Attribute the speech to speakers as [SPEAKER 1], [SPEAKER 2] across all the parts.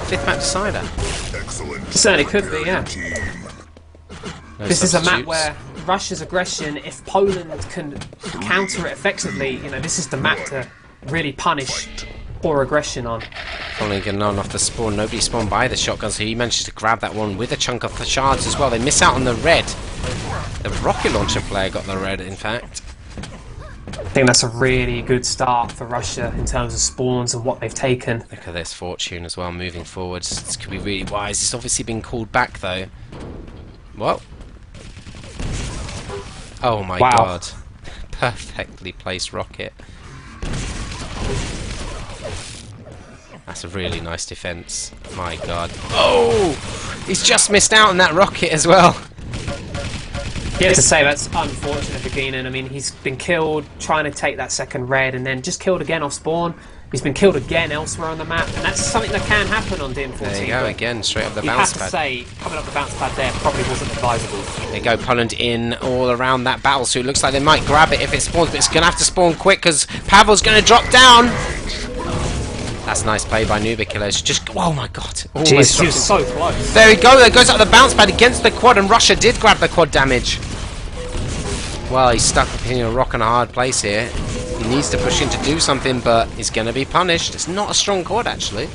[SPEAKER 1] fifth map decider.
[SPEAKER 2] It certainly could be, yeah.
[SPEAKER 1] No
[SPEAKER 2] This is a map
[SPEAKER 1] substitutes.
[SPEAKER 2] where Russia's aggression, if Poland can counter it effectively, you know, this is the map to really punish poor aggression on.
[SPEAKER 1] Following Ganon off the spawn, nobody spawned by the shotgun, so he manages to grab that one with a chunk of the shards as well. They miss out on the red. The rocket launcher player got the red, in fact.
[SPEAKER 2] I think that's a really good start for Russia in terms of spawns and what they've taken.
[SPEAKER 1] Look at this fortune as well, moving forwards. This could be really wise. It's obviously been called back, though. Well. Oh my god. Perfectly placed rocket. That's a really nice defense. My god. Oh! He's just missed out on that rocket as well.
[SPEAKER 2] Yeah, to say that's unfortunate for Guinan. I mean, he's been killed trying to take that second red and then just killed again off spawn. He's been killed again elsewhere on the map, and that's something that can happen on DN14.
[SPEAKER 1] There you go, again, straight up the
[SPEAKER 2] you
[SPEAKER 1] bounce
[SPEAKER 2] have
[SPEAKER 1] pad.
[SPEAKER 2] to say, coming up the bounce pad there probably wasn't advisable.
[SPEAKER 1] There you go, Poland in all around that battle suit. Looks like they might grab it if it spawns, but it's going to have to spawn quick because Pavel's going to drop down. That's a nice play by Nubikiller. Just, oh my god.
[SPEAKER 2] Jeez, he was so close.
[SPEAKER 1] There we go, there goes out the bounce pad against the quad, and Russia did grab the quad damage. Well, he's stuck in a rock and a hard place here. He needs to push in to do something, but he's going to be punished. It's not a strong quad, actually.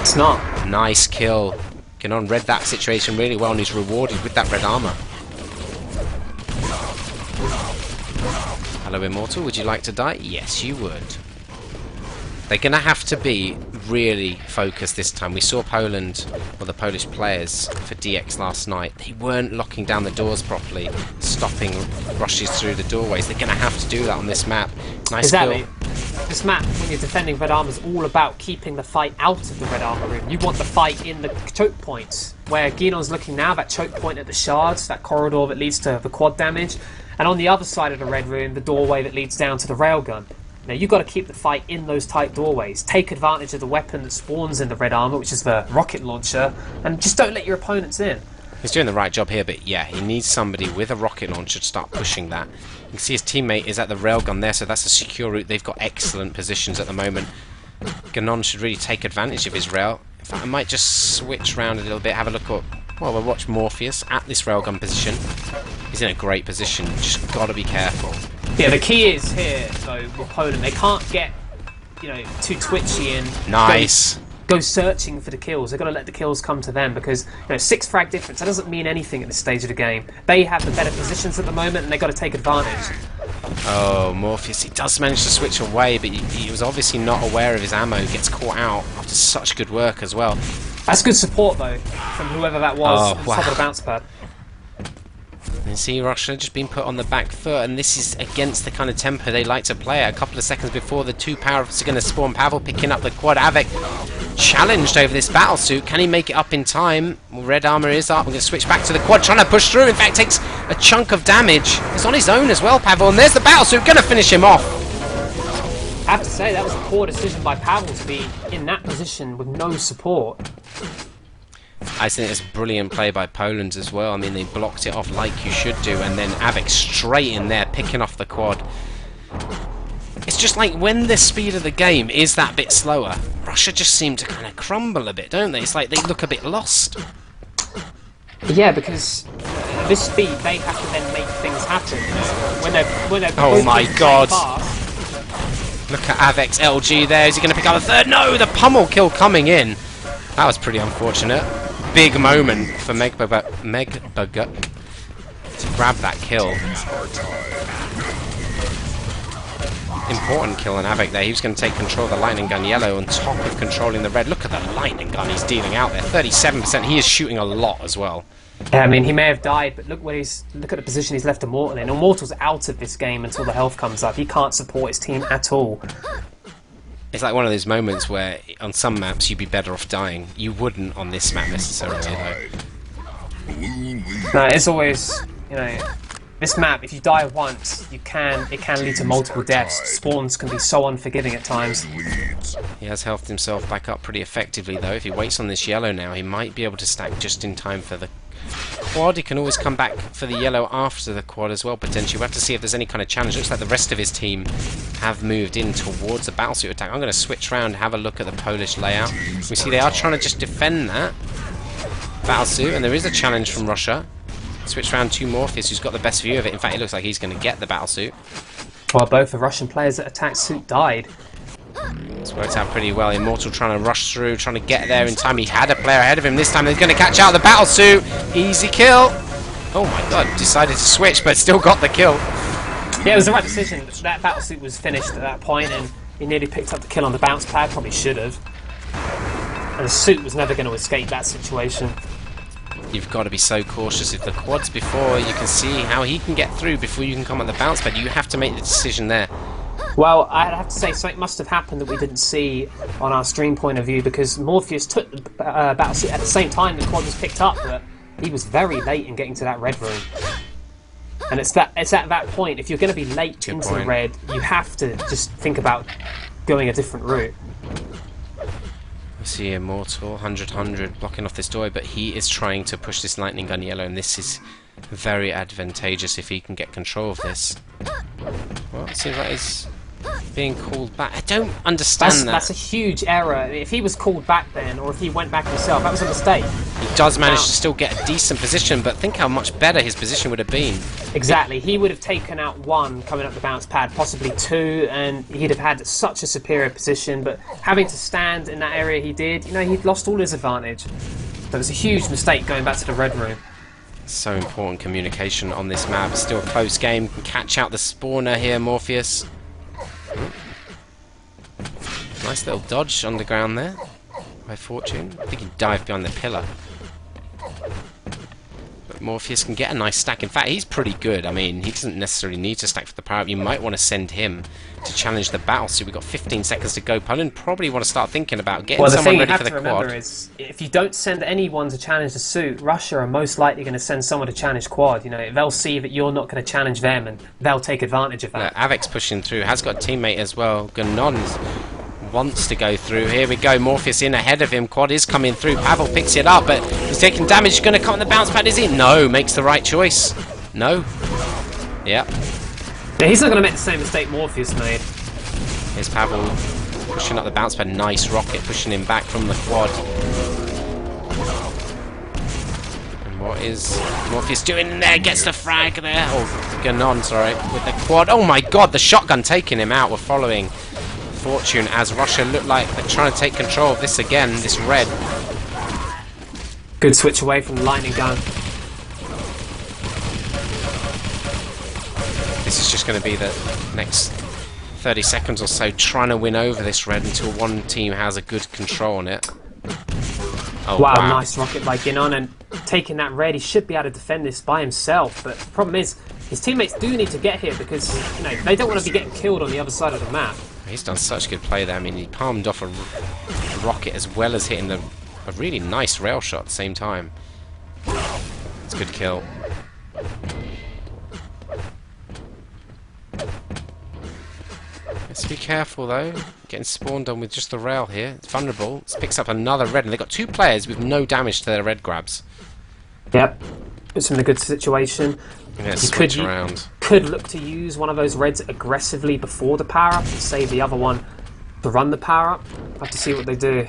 [SPEAKER 2] It's not.
[SPEAKER 1] Nice kill. Ganon read that situation really well, and he's rewarded with that red armor. Hello, Immortal. Would you like to die? Yes, you would. They're going to have to be really focused this time. We saw Poland, or the Polish players for DX last night. They weren't locking down the doors properly, stopping rushes through the doorways. They're going to have to do that on this map. Nice
[SPEAKER 2] exactly.
[SPEAKER 1] kill.
[SPEAKER 2] This map, when you're defending red armor, is all about keeping the fight out of the red armor room. You want the fight in the choke points, where Guinan's looking now, that choke point at the shards, that corridor that leads to the quad damage, and on the other side of the red room, the doorway that leads down to the railgun. Now, you've got to keep the fight in those tight doorways. Take advantage of the weapon that spawns in the red armor, which is the rocket launcher, and just don't let your opponents in.
[SPEAKER 1] He's doing the right job here, but yeah, he needs somebody with a rocket launcher to start pushing that. You can see his teammate is at the railgun there, so that's a secure route. They've got excellent positions at the moment. Ganon should really take advantage of his rail. In fact, I might just switch around a little bit, have a look at... Well, we'll watch Morpheus at this railgun position. He's in a great position, just got to be careful.
[SPEAKER 2] Yeah, the key is here, though, with Poland, they can't get, you know, too twitchy and
[SPEAKER 1] Nice.
[SPEAKER 2] go searching for the kills. They've got to let the kills come to them because, you know, 6 frag difference, that doesn't mean anything at this stage of the game. They have the better positions at the moment and they've got to take advantage.
[SPEAKER 1] Oh, Morpheus, he does manage to switch away, but he was obviously not aware of his ammo. He gets caught out after such good work as well.
[SPEAKER 2] That's good support, though, from whoever that was on top of the bounce pad.
[SPEAKER 1] And see Russia just being put on the back foot, and this is against the kind of tempo they like to play at. A couple of seconds before the 2 power-ups are going to spawn. Pavel picking up the quad. Avek challenged over this battle suit. Can he make it up in time? Well, red armor is up. We're going to switch back to the quad, trying to push through. In fact, takes a chunk of damage. He's on his own as well, Pavel, and there's the battle suit. Going to finish him off.
[SPEAKER 2] I have to say, that was a poor decision by Pavel to be in that position with no support.
[SPEAKER 1] I think it's a brilliant play by Poland as well. I mean, they blocked it off like you should do, and then Avik straight in there, picking off the quad. It's just like when the speed of the game is that bit slower, Russia just seem to kind of crumble a bit, don't they? It's like they look a bit lost.
[SPEAKER 2] Yeah, because at this speed, they have to then make things happen. When they're
[SPEAKER 1] oh my god!
[SPEAKER 2] Fast.
[SPEAKER 1] Look at Avek's LG there. Is he going to pick up the third? No, the pummel kill coming in. That was pretty unfortunate. Big moment for Megbugger to grab that kill. Important kill on Avek there. He was going to take control of the lightning gun yellow on top of controlling the red. Look at the lightning gun he's dealing out there. 37%. He is shooting a lot as well.
[SPEAKER 2] Yeah, I mean, he may have died, but look at the position he's left Immortal in. Immortal's out of this game until the health comes up. He can't support his team at all.
[SPEAKER 1] It's like one of those moments where on some maps you'd be better off dying. You wouldn't on this map necessarily, though.
[SPEAKER 2] No, it's always, you know, this map, if you die once, it can lead to multiple deaths. Spawns can be so unforgiving at times.
[SPEAKER 1] He has healthed himself back up pretty effectively, though. If he waits on this yellow now, he might be able to stack just in time for the quad. He can always come back for the yellow after the quad as well, potentially. We'll have to see if there's any kind of challenge. Looks like the rest of his team have moved in towards the battlesuit attack. I'm going to switch around and have a look at the Polish layout. We see they are trying to just defend that battlesuit, and there is a challenge from Russia. Switch around to Morpheus, who's got the best view of it. In fact, it looks like he's going to get the battlesuit.
[SPEAKER 2] Well, both the Russian players that attacked suit died.
[SPEAKER 1] It's worked out pretty well. Immortal trying to rush through, trying to get there in time. He had a player ahead of him. This time they're going to catch out the battlesuit. Easy kill. Oh my god, decided to switch, but still got the kill.
[SPEAKER 2] Yeah, it was the right decision. That battlesuit was finished at that point, and he nearly picked up the kill on the bounce pad. Probably should have. And the suit was never going to escape that situation.
[SPEAKER 1] You've got to be so cautious. If the quad's before, you can see how he can get through before you can come on the bounce pad. You have to make the decision there.
[SPEAKER 2] Well, I'd have to say something must have happened that we didn't see on our stream point of view, because Morpheus took the battlesuit at the same time the quad was picked up, but he was very late in getting to that red room. And it's at that point, if you're going to be late into the red, you have to just think about going a different route.
[SPEAKER 1] We see Immortal, 100-100, blocking off this door, but he is trying to push this lightning gun yellow, and this is very advantageous if he can get control of this. Well, it seems like he's being called back. I don't understand that.
[SPEAKER 2] That's a huge error. If he was called back then, or if he went back himself, that was a mistake.
[SPEAKER 1] He does manage to still get a decent position, but think how much better his position would have been.
[SPEAKER 2] Exactly. He would have taken out one coming up the bounce pad, possibly two, and he'd have had such a superior position, but having to stand in that area he did, you know, he'd lost all his advantage. So it was a huge mistake going back to the red room.
[SPEAKER 1] So important communication on this map. Still a close game. Can catch out the spawner here, Morpheus. Nice little dodge underground there by Fortune. I think he dived behind the pillar. But Morpheus can get a nice stack. In fact, he's pretty good. I mean, he doesn't necessarily need to stack for the power up. You might want to send him to challenge the battlesuit. We've got 15 seconds to go. Poland probably want to start thinking about getting someone ready for the quad. Well, the thing you have to remember
[SPEAKER 2] is, if you don't send anyone to challenge the suit, Russia are most likely going to send someone to challenge quad. You know, they'll see that you're not going to challenge them, and they'll take advantage of that.
[SPEAKER 1] Avek's pushing through. Has got a teammate as well. Ganon wants to go through. Here we go. Morpheus in ahead of him. Quad is coming through. Pavel picks it up, but he's taking damage. He's going to come on the bounce pad, is he? No. Makes the right choice. No. Yep.
[SPEAKER 2] Yeah, he's not going to make the same mistake Morpheus made.
[SPEAKER 1] Here's Pavel pushing up the bounce pad. Nice rocket pushing him back from the quad. And what is Morpheus doing in there? Gets the frag there. Oh, Ganon, sorry. With the quad. Oh my god, the shotgun taking him out. We're following Fortune as Russia look like they're trying to take control of this again, this red.
[SPEAKER 2] Good switch away from the lightning gun.
[SPEAKER 1] This is just going to be the next 30 seconds or so, trying to win over this red until one team has a good control on it. Oh,
[SPEAKER 2] wow, nice rocket by Ginon, and taking that red, he should be able to defend this by himself, but the problem is his teammates do need to get here because, you know, they don't want to be getting killed on the other side of the map.
[SPEAKER 1] He's done such good play there. I mean, he palmed off a rocket as well as hitting a really nice rail shot at the same time. It's a good kill. Let's be careful though. Getting spawned on with just the rail here. It's vulnerable. It picks up another red, and they've got two players with no damage to their red grabs.
[SPEAKER 2] Yep. Puts him in a good situation.
[SPEAKER 1] Yeah, switch around.
[SPEAKER 2] Could look to use one of those reds aggressively before the power up and save the other one to run the power up. Have to see what they do.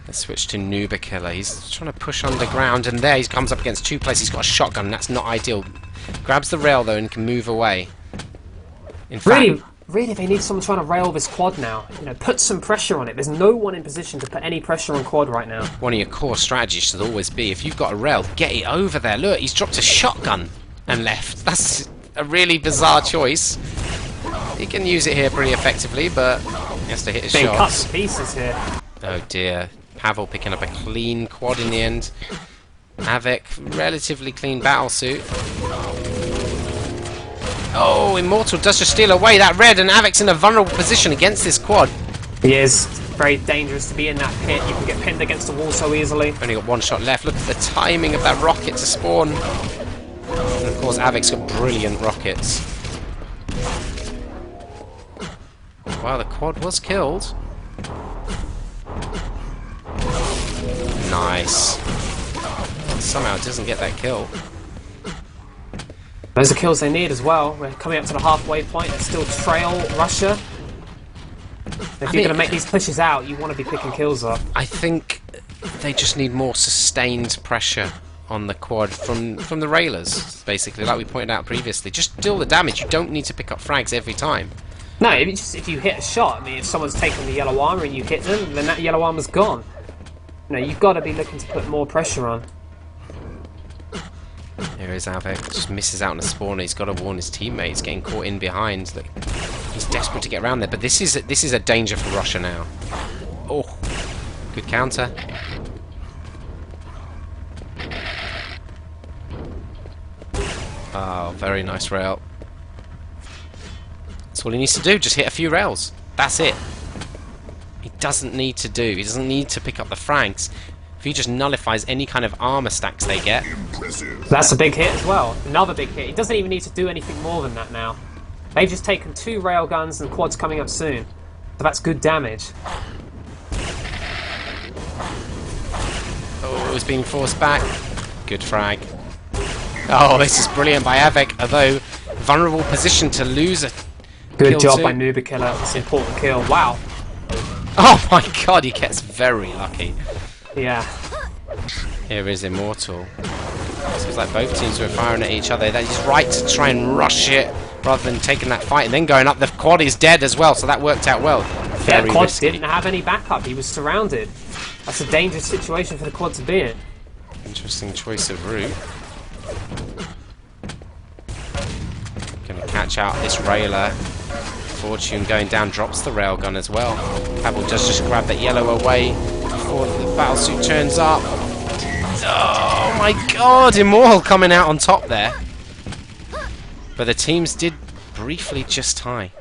[SPEAKER 1] Let's switch to Nuba Killer. He's trying to push underground, and there he comes up against two players. He's got a shotgun. That's not ideal. Grabs the rail though and can move away. In fact,
[SPEAKER 2] Really, they need someone trying to rail this quad now. You know, put some pressure on it. There's no one in position to put any pressure on quad right now.
[SPEAKER 1] One of your core strategies should always be, if you've got a rail, get it over there. Look, he's dropped a shotgun and left. That's a really bizarre choice. He can use it here pretty effectively, but he has to hit his shots.
[SPEAKER 2] Being cut to pieces here.
[SPEAKER 1] Oh dear. Pavel picking up a clean quad in the end. Avek, relatively clean battlesuit. Oh, Immortal does just steal away that red, and Avek's in a vulnerable position against this quad.
[SPEAKER 2] He is. Very dangerous to be in that pit. You can get pinned against the wall so easily.
[SPEAKER 1] Only got one shot left. Look at the timing of that rocket to spawn. And of course, Avek's got brilliant rockets. Wow, the quad was killed. Nice. somehow doesn't get that kill.
[SPEAKER 2] Those are kills they need as well. We're coming up to the halfway point. They still trail Russia. If you're going to make these pushes out, you want to be picking kills up.
[SPEAKER 1] I think they just need more sustained pressure on the quad from the railers, basically, like we pointed out previously. Just deal the damage. You don't need to pick up frags every time.
[SPEAKER 2] No, if you hit a shot, I mean, if someone's taken the yellow armor and you hit them, then that yellow armor's gone. You know, you've got to be looking to put more pressure on.
[SPEAKER 1] Here is Avec, just misses out on a spawner. He's got to warn his teammates, getting caught in behind. Look, he's desperate to get around there, but this is a danger for Russia now. Oh, good counter. Oh, very nice rail. That's all he needs to do, just hit a few rails. That's it. He doesn't need to pick up the frags. If he just nullifies any kind of armor stacks they get.
[SPEAKER 2] That's a big hit as well. Another big hit. He doesn't even need to do anything more than that now. They've just taken 2 rail guns and quads coming up soon. So that's good damage.
[SPEAKER 1] Oh, it was being forced back. Good frag. Oh, this is brilliant by Avec, although vulnerable position to lose a
[SPEAKER 2] good job by Nubikiller. It's an important kill. Wow.
[SPEAKER 1] Oh my god, he gets very lucky.
[SPEAKER 2] Yeah.
[SPEAKER 1] Here is Immortal. It seems like both teams were firing at each other. That is right to try and rush it rather than taking that fight and then going up. The quad is dead as well, so that worked out well.
[SPEAKER 2] Very quad risky. Didn't have any backup. He was surrounded. That's a dangerous situation for the quad to be in.
[SPEAKER 1] Interesting choice of route. Gonna catch out this railer. Fortune going down, drops the railgun as well. Pavel does just grab that yellow away before the battlesuit turns up. Oh my god, Immortal coming out on top there. But the teams did briefly just tie.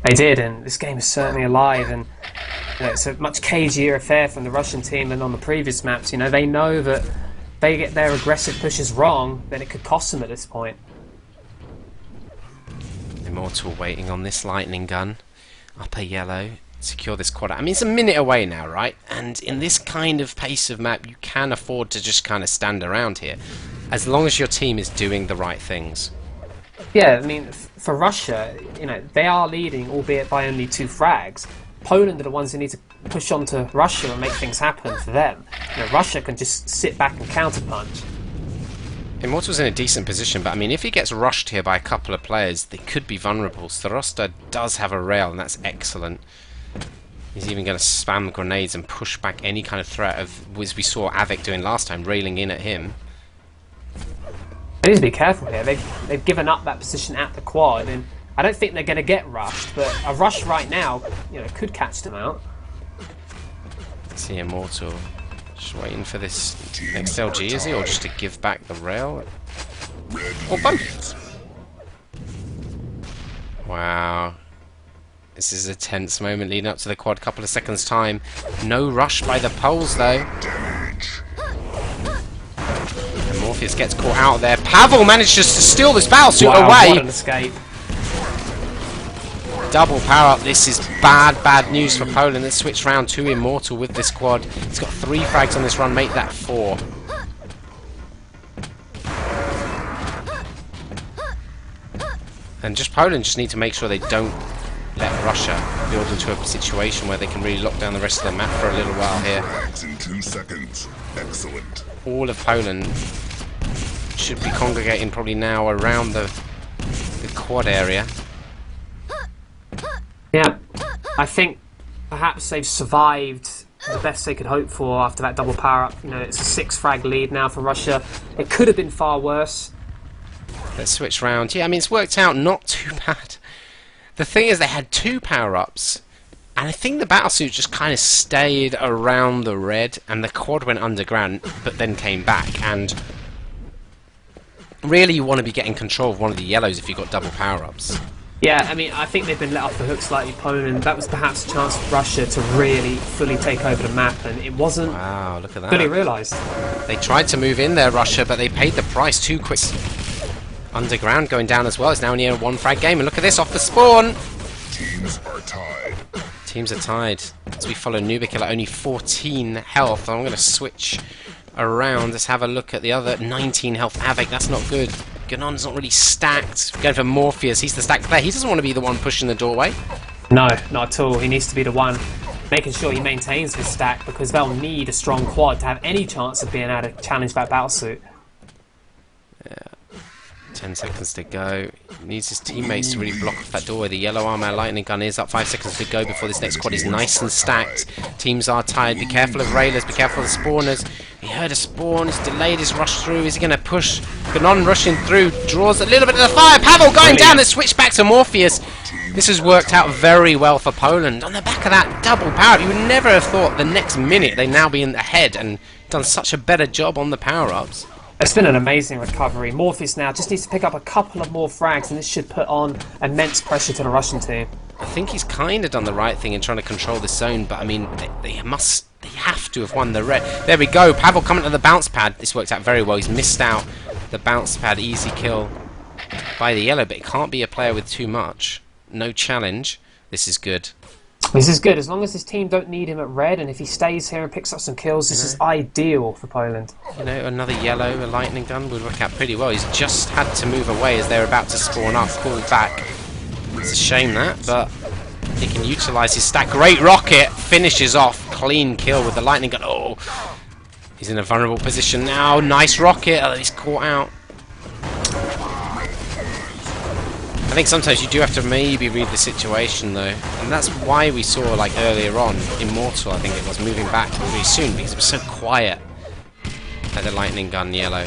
[SPEAKER 2] They did, and this game is certainly alive, and you know, it's a much cagier affair from the Russian team than on the previous maps. You know, they know that if they get their aggressive pushes wrong, then it could cost them at this point.
[SPEAKER 1] Immortal waiting on this lightning gun. Upper yellow. Secure this quad. I mean, it's a minute away now, right? And in this kind of pace of map, you can afford to just kind of stand around here. As long as your team is doing the right things.
[SPEAKER 2] Yeah, I mean, for Russia, you know, they are leading, albeit by only 2 frags. Poland are the ones who need to push on to Russia and make things happen for them. You know, Russia can just sit back and counterpunch.
[SPEAKER 1] Immortal's in a decent position, but I mean, if he gets rushed here by a couple of players, they could be vulnerable. Starosta does have a rail, and that's excellent. He's even going to spam grenades and push back any kind of threat of, as we saw Avec doing last time, railing in at him.
[SPEAKER 2] They need to be careful here. They've given up that position at the quad, and I don't think they're going to get rushed, but a rush right now, you know, could catch them out.
[SPEAKER 1] See Immortal. Just waiting for this next LG, is he? Or just to give back the rail? Or both? Wow. This is a tense moment leading up to the quad. Couple of seconds time. No rush by the Poles though. And Morpheus gets caught out there. Pavel manages to steal this battlesuit away.
[SPEAKER 2] What an escape.
[SPEAKER 1] Double power up. This is bad news for Poland. Let's switch round to Immortal with this quad. He's got 3 frags on this run, make that 4. And just Poland just need to make sure they don't let Russia build into a situation where they can really lock down the rest of the map for a little while here.
[SPEAKER 3] In 2 seconds. Excellent.
[SPEAKER 1] All of Poland should be congregating probably now around the quad area.
[SPEAKER 2] Yeah, I think perhaps they've survived the best they could hope for after that double power up. You know, it's a 6 frag lead now for Russia. It could have been far worse.
[SPEAKER 1] Let's switch round. Yeah, I mean, it's worked out not too bad. The thing is, they had 2 power-ups, and I think the battlesuit just kind of stayed around the red, and the quad went underground, but then came back, and really you want to be getting control of one of the yellows if you've got double power-ups.
[SPEAKER 2] Yeah, I mean, I think they've been let off the hook slightly, Poland. That was perhaps a chance for Russia to really fully take over the map, and it wasn't
[SPEAKER 1] look at that.
[SPEAKER 2] fully realised.
[SPEAKER 1] They tried to move in there, Russia, but they paid the price too quick. Underground going down as well. It's now only a 1 frag game, and look at this, off the spawn!
[SPEAKER 3] Teams are tied.
[SPEAKER 1] Teams are tied. As we follow Nubikiller, only 14 health. I'm going to switch around. Let's have a look at the other 19 health Havoc. That's not good. Ganon's not really stacked. Going for Morpheus. He's the stacked player. He doesn't want to be the one pushing the doorway.
[SPEAKER 2] No, not at all. He needs to be the one making sure he maintains his stack, because they'll need a strong quad to have any chance of being able to challenge that battlesuit.
[SPEAKER 1] Yeah. 10 seconds to go. He needs his teammates to really block off that doorway. The yellow armor lightning gun is up. 5 seconds to go before this next quad is nice and stacked. Teams are tired. Be careful of railers. Be careful of the spawners. He heard a spawn. He's delayed his rush through. Is he going to push? Ganon rushing through. Draws a little bit of the fire. Pavel going down. Let's switch back to Morpheus. This has worked out very well for Poland. On the back of that double power-up, you would never have thought the next minute they'd now be in the head and done such a better job on the power-ups.
[SPEAKER 2] It's been an amazing recovery. Morpheus now just needs to pick up a couple of more frags, and this should put on immense pressure to the Russian team.
[SPEAKER 1] I think he's kind of done the right thing in trying to control the zone, but I mean, they have to have won the red. There we go. Pavel coming to the bounce pad. This worked out very well. He's missed out the bounce pad. Easy kill by the yellow, but it can't be a player with too much. No challenge. This is good.
[SPEAKER 2] This is good. As long as his team don't need him at red, and if he stays here and picks up some kills, this is ideal for Poland.
[SPEAKER 1] You know, another yellow, a lightning gun would work out pretty well. He's just had to move away as they're about to spawn up, pull back. It's a shame that, but he can utilise his stack. Great rocket finishes off. Clean kill with the lightning gun. Oh, he's in a vulnerable position now. Nice rocket. Oh, he's caught out. I think sometimes you do have to maybe read the situation though, and that's why we saw, like earlier on, Immortal, I think it was, moving back really soon because it was so quiet at the lightning gun yellow.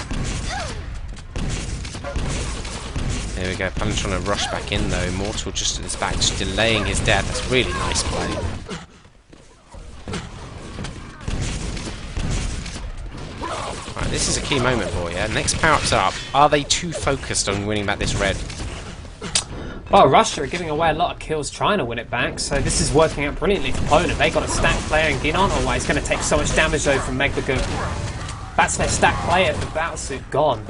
[SPEAKER 1] There we go, Poland trying to rush back in though. Immortal just at his back, just delaying his death. That's really nice play. Right, this is a key moment, boy. Yeah, next power-ups are up. Are they too focused on winning back this red?
[SPEAKER 2] Well, Russia are giving away a lot of kills trying to win it back, so this is working out brilliantly for Poland. They got a stack player in Ginon. Oh, wow, he's going to take so much damage though from Megbagun. That's their stack player, the battlesuit gone.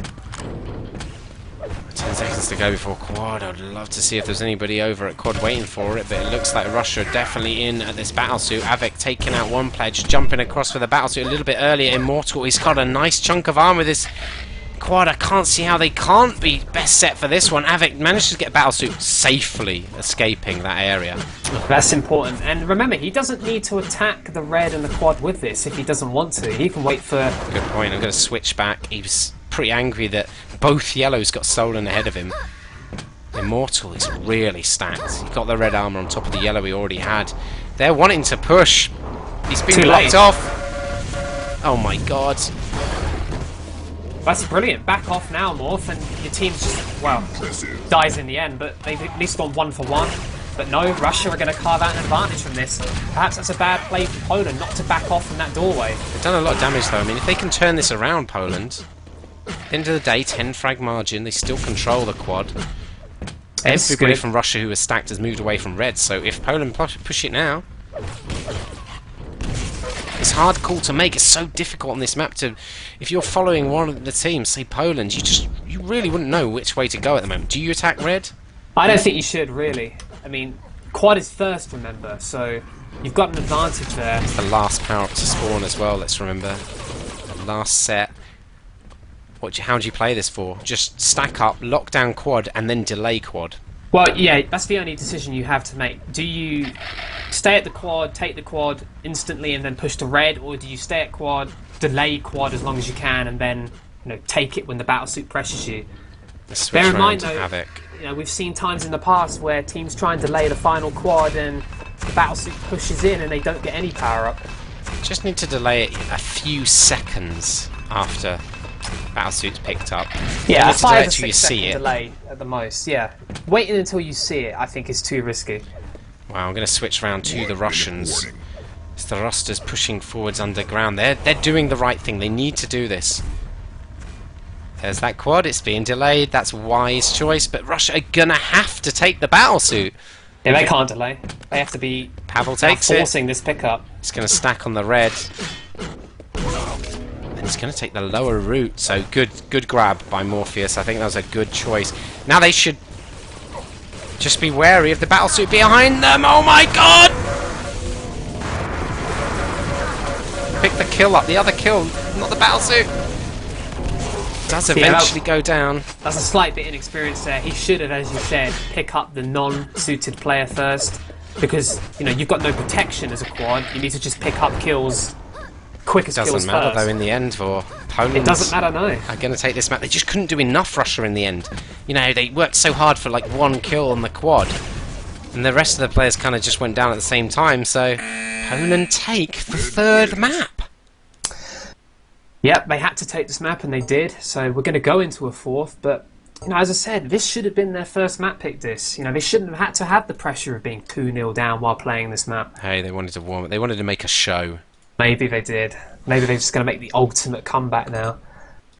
[SPEAKER 1] 10 seconds to go before quad. I'd love to see if there's anybody over at quad waiting for it, but it looks like Russia are definitely in at this battlesuit. Avik taking out one pledge, jumping across for the battlesuit a little bit earlier. Immortal, he's got a nice chunk of armor with this quad. I can't see how they can't be best set for this one. Avik managed to get battlesuit safely escaping that area.
[SPEAKER 2] That's important. And remember, he doesn't need to attack the red and the quad with this if he doesn't want to. He can wait for...
[SPEAKER 1] Good point. I'm going to switch back. He was pretty angry that both yellows got stolen ahead of him. Immortal is really stacked. He got the red armor on top of the yellow he already had. They're wanting to push. He's been blocked off. Oh my god.
[SPEAKER 2] That's brilliant. Back off now, Morph, and your team's just, well, dies in the end, but they've at least gone 1 for 1. But no, Russia are going to carve out an advantage from this. Perhaps that's a bad play for Poland, not to back off from that doorway.
[SPEAKER 1] They've done a lot of damage though. I mean, if they can turn this around, Poland, at the end of the day, 10 frag margin, they still control the quad. Everybody from Russia who was stacked has moved away from red, so if Poland push it now... It's a hard call to make. It's so difficult on this map to... If you're following one of the teams, say Poland, you really wouldn't know which way to go at the moment. Do you attack red?
[SPEAKER 2] I don't think you should, really. I mean, quad is first, remember, so you've got an advantage there.
[SPEAKER 1] It's the last power-up to spawn as well, let's remember. The last set. How do you play this for? Just stack up, lock down quad, and then delay quad.
[SPEAKER 2] Well, yeah, that's the only decision you have to make. Do you stay at the quad, take the quad instantly, and then push to red, or do you stay at quad, delay quad as long as you can, and then take it when the battlesuit pressures you? Bear in mind, though, we've seen times in the past where teams try and delay the final quad, and the battlesuit pushes in, and they don't get any power up.
[SPEAKER 1] Just need to delay it a few seconds after battlesuit's picked up.
[SPEAKER 2] Yeah, a 5 or 6 second delay at the most. Yeah, waiting until you see it, I think, is too risky.
[SPEAKER 1] Wow, I'm going to switch around to the Russians. It's the Rosters pushing forwards underground. They're doing the right thing. They need to do this. There's that quad. It's being delayed. That's a wise choice. But Russia are going to have to take the battlesuit.
[SPEAKER 2] Yeah, they can't delay. They have to be
[SPEAKER 1] Pavel takes
[SPEAKER 2] forcing this pickup.
[SPEAKER 1] It's going to stack on the red. And he's going to take the lower route. So good grab by Morpheus. I think that was a good choice. Now they should just be wary of the battlesuit behind them. Oh my god! pick the kill up. The other kill, not the battlesuit. Does eventually go down.
[SPEAKER 2] That's a slight bit inexperienced there. He should have, as you said, pick up the non-suited player first, because you know you've got no protection as a quad. You need to just pick up kills, quickest kills first.
[SPEAKER 1] Doesn't matter though in the end for opponents.
[SPEAKER 2] It doesn't matter, no.
[SPEAKER 1] Are going to take this map. They just couldn't do enough Russia in the end. You know, they worked so hard for like one kill on the quad, and the rest of the players kind of just went down at the same time. So Poland take the third map.
[SPEAKER 2] Yep, they had to take this map, and they did. So we're going to go into a fourth, but you know, as I said, this should have been their first map pick. This, you know, they shouldn't have had to have the pressure of being 2-0 down while playing this map.
[SPEAKER 1] Hey, they wanted to warm it. They wanted to make a show.
[SPEAKER 2] Maybe they did. Maybe they're just going to make the ultimate comeback now.